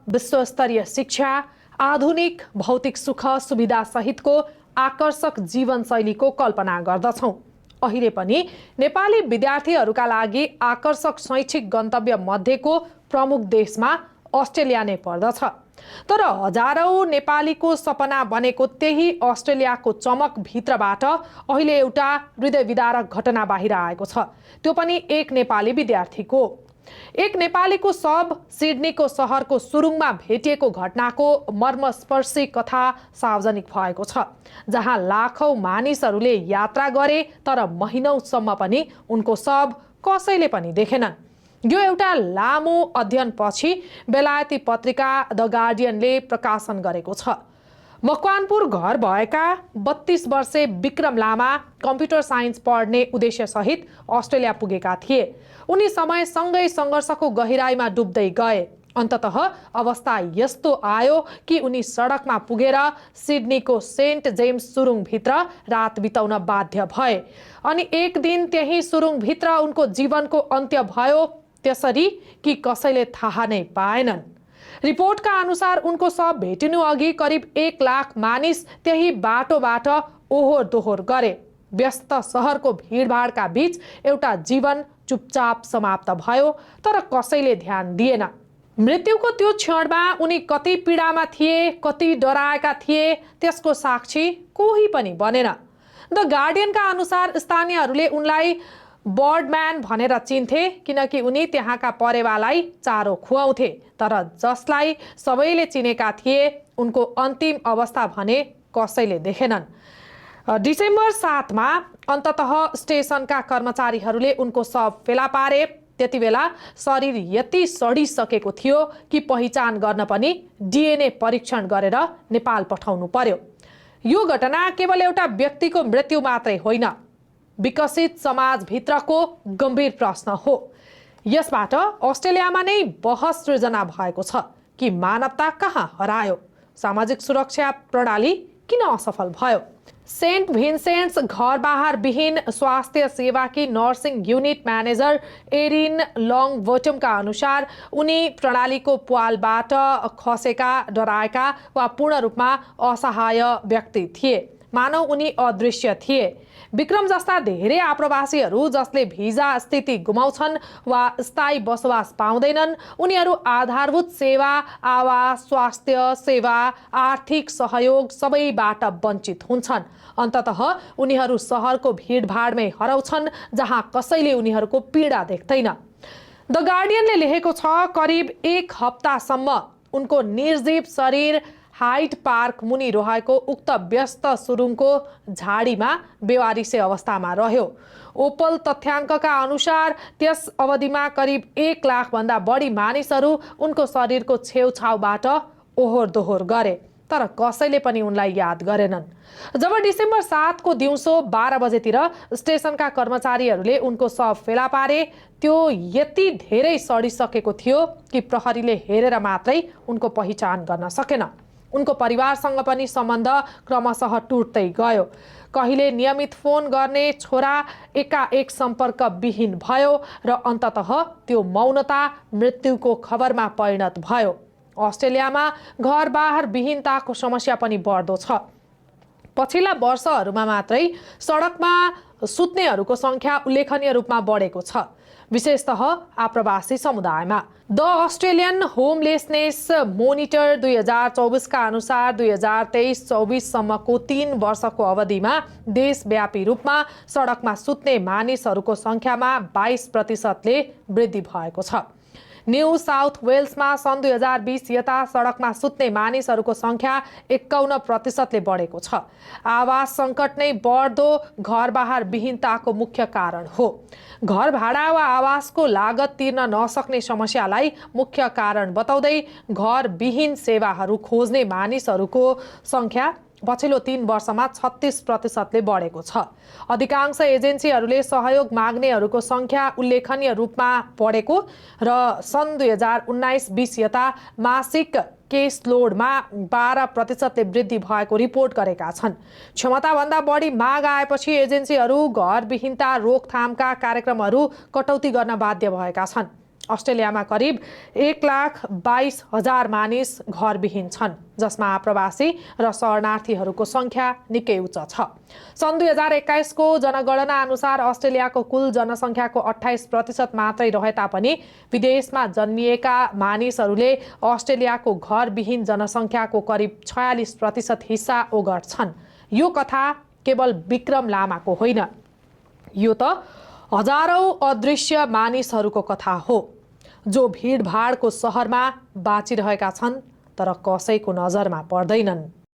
विश्वस्तरीय शिक्षा, आधुनिक भौतिक सुख सुविधा सहितको आकर्षक जीवनशैलीको कल्पना गर्दछौँ। अहिले पनि नेपाली विद्यार्थीहरूका लागि आकर्षक शैक्षिक गन्तव्य मध्येको प्रमुख देशमा अस्ट्रेलिया नै पर्दछ। तर हजारौं नेपालीको सपना बनेको त्यही अस्ट्रेलियाको चमक भित्रबाट अहिले एउटा हृदय विदारक घटना बाहिर आएको छ। त्यो पनि एक नेपाली विद्यार्थीको। एक नेपालीको शव सिडनीको सहरको सुरुङमा भेटिएको घटनाको मर्मस्पर्शी कथा सार्वजनिक भएको छ, जहाँ लाखौं मानिसहरूले यात्रा गरे तर महिनौसम्म पनि उनको शव कसैले पनि देखेनन्। यो एउटा लामो अध्ययनपछि बेलायती पत्रिका द गार्डियनले प्रकाशन गरेको छ। मकवानपुर घर भएका 32 वर्षे विक्रम लामा कम्प्युटर साइन्स पढ्ने उद्देश्यसहित अस्ट्रेलिया पुगेका थिए। उनी समयसँगै सङ्घर्षको गहिराईमा डुब्दै गए। अन्ततः अवस्था यस्तो आयो कि उनी सडकमा पुगेर सिडनीको सेन्ट जेम्स सुरुङभित्र रात बिताउन बाध्य भए। अनि एक दिन त्यही सुरुङभित्र उनको जीवनको अन्त्य भयो, त्यसरी कि कसैले थाहा नै पाएनन्। रिपोर्टका अनुसार उनको शव भेटिनु अघि करिब 1 लाख मानिस त्यही बाटोबाट ओहोर दोहोर गरे। व्यस्त सहरको भिडभाडका बीच एउटा जीवन चुपचाप समाप्त भयो, तर कसैले ध्यान दिएन। मृत्युको त्यो क्षणमा उनी कति पीडामा थिए, कति डराएका थिए, त्यसको साक्षी कोही पनि बनेन। द गार्डियनका अनुसार स्थानीयहरूले उनलाई बर्डम्यान भनेर चिन्थे, किनकि उनी त्यहाँका परेवालाई चारो खुवाउँथे। तर जसलाई सबैले चिनेका थिए, उनको अन्तिम अवस्था भने कसैले देखेनन्। डिसेम्बर 7 मा अन्ततः स्टेसनका कर्मचारीहरूले उनको शव फेला पारे। त्यति बेला शरीर यति सडिसकेको थियो कि पहिचान गर्न पनि डिएनए परीक्षण गरेर नेपाल पठाउनु पर्यो। यो घटना केवल एउटा व्यक्तिको मृत्यु मात्रै होइन, विकसित समाजभित्रको गम्भीर प्रश्न हो। यसबाट अस्ट्रेलियामा नै बहस सृजना भएको छ कि मानवता कहाँ हरायो, सामाजिक सुरक्षा प्रणाली किन असफल भयो। सेन्ट भिन्सेन्ट्स घरबार विहीन स्वास्थ्य सेवाकी नर्सिङ युनिट म्यानेजर एरिन लङबोटमका अनुसार उनी प्रणालीको प्वालबाट खसेका, डराएका वा पूर्ण रूपमा असहाय व्यक्ति थिए, मानव उनी अदृश्य थिए। विक्रम जस्ता धेरै आप्रवासीहरू जसले भिजा स्थिति गुमाउँछन् वा स्थायी बसोबास पाउँदैनन्, उनीहरू आधारभूत सेवा, आवास, स्वास्थ्य सेवा, आर्थिक सहयोग सबैबाट वञ्चित हुन्छन्। अन्ततः उनीहरू सहरको भिडभाडमै हराउँछन्, जहाँ कसैले उनीहरूको पीडा देख्दैन। द गार्डियनले लेखेको छ, करिब 1 हप्तासम्म उनको निर्जीव शरीर हाइड पार्क मुनि रहेको उक्त व्यस्त सुरुङको झाडीमा बेवारिसे अवस्थामा रह्यो। ओपल तथ्याङ्कका अनुसार त्यस अवधिमा करिब 1 लाखभन्दा बढी मानिसहरू उनको शरीरको छेउछाउबाट ओहोर दोहोर गरे, तर कसैले पनि उनलाई याद गरेनन्। जब डिसेम्बर 7 को दिउँसो 12 बजेतिर स्टेसनका कर्मचारीहरूले उनको शव फेला पारे, त्यो यति धेरै सडिसकेको थियो कि प्रहरीले हेरेर मात्रै उनको पहिचान गर्न सकेन। उनको परिवारसँग पनि सम्बन्ध क्रमशः टुट्दै गयो। कहिले नियमित फोन गर्ने छोरा एकाएक सम्पर्क विहीन भयो र अन्ततः त्यो मौनता मृत्युको खबरमा परिणत भयो। अस्ट्रेलियामा घरबार विहीनताको समस्या पनि बढ्दो छ। पछिल्ला वर्षहरूमा मात्रै सडकमा सुत्नेहरूको सङ्ख्या उल्लेखनीय रूपमा बढेको छ, विशेषतः आप्रवासी समुदायमा। द अस्ट्रेलियन होमलेसनेस मोनिटर 2024 का अनुसार 2023-24 सम्मको 3 वर्षको अवधिमा देशव्यापी रूपमा सडकमा सुत्ने मानिसहरूको सङ्ख्यामा 22% वृद्धि भएको छ। न्यू साउथ वेल्समा सन् 2020 यता सडकमा सुत्ने मानिसहरूको सङ्ख्या 51% बढेको छ। आवास सङ्कट नै बढ्दो घरबार विहीनताको मुख्य कारण हो। घर भाडा वा आवासको लागत तिर्न नसक्ने समस्यालाई मुख्य कारण बताउँदै घर विहीन सेवाहरू खोज्ने मानिसहरूको सङ्ख्या पछिल्लो 3 वर्षमा 36% बढेको छ। अधिकांश एजेन्सीहरूले सहयोग माग्नेहरूको सङ्ख्या उल्लेखनीय रूपमा बढेको र सन् 2019-20 यता मासिक केस लोडमा 12% वृद्धि भएको रिपोर्ट गरेका छन्। क्षमताभन्दा बढी माग आएपछि एजेन्सीहरू घर विहीनता रोकथामका कार्यक्रमहरू कटौती गर्न बाध्य भएका छन्। अस्ट्रेलियामा करिब 1,22,000 मानिस घरविहीन छन्, जसमा आप्रवासी र शरणार्थीहरूको सङ्ख्या निकै उच्च छ। सन् 2021 को जनगणना अनुसार अस्ट्रेलियाको कुल जनसङ्ख्याको 28% मात्रै रहे तापनि विदेशमा जन्मिएका मानिसहरूले अस्ट्रेलियाको घरविहीन जनसङ्ख्याको करिब 46% हिस्सा ओगट्छन्। यो कथा केवल विक्रम लामाको होइन, यो त हजारौं अदृश्य मानिसहरूको कथा हो जो भिडभाडको सहरमा बाँचिरहेका छन् तर कसैको नजरमा पर्दैनन्।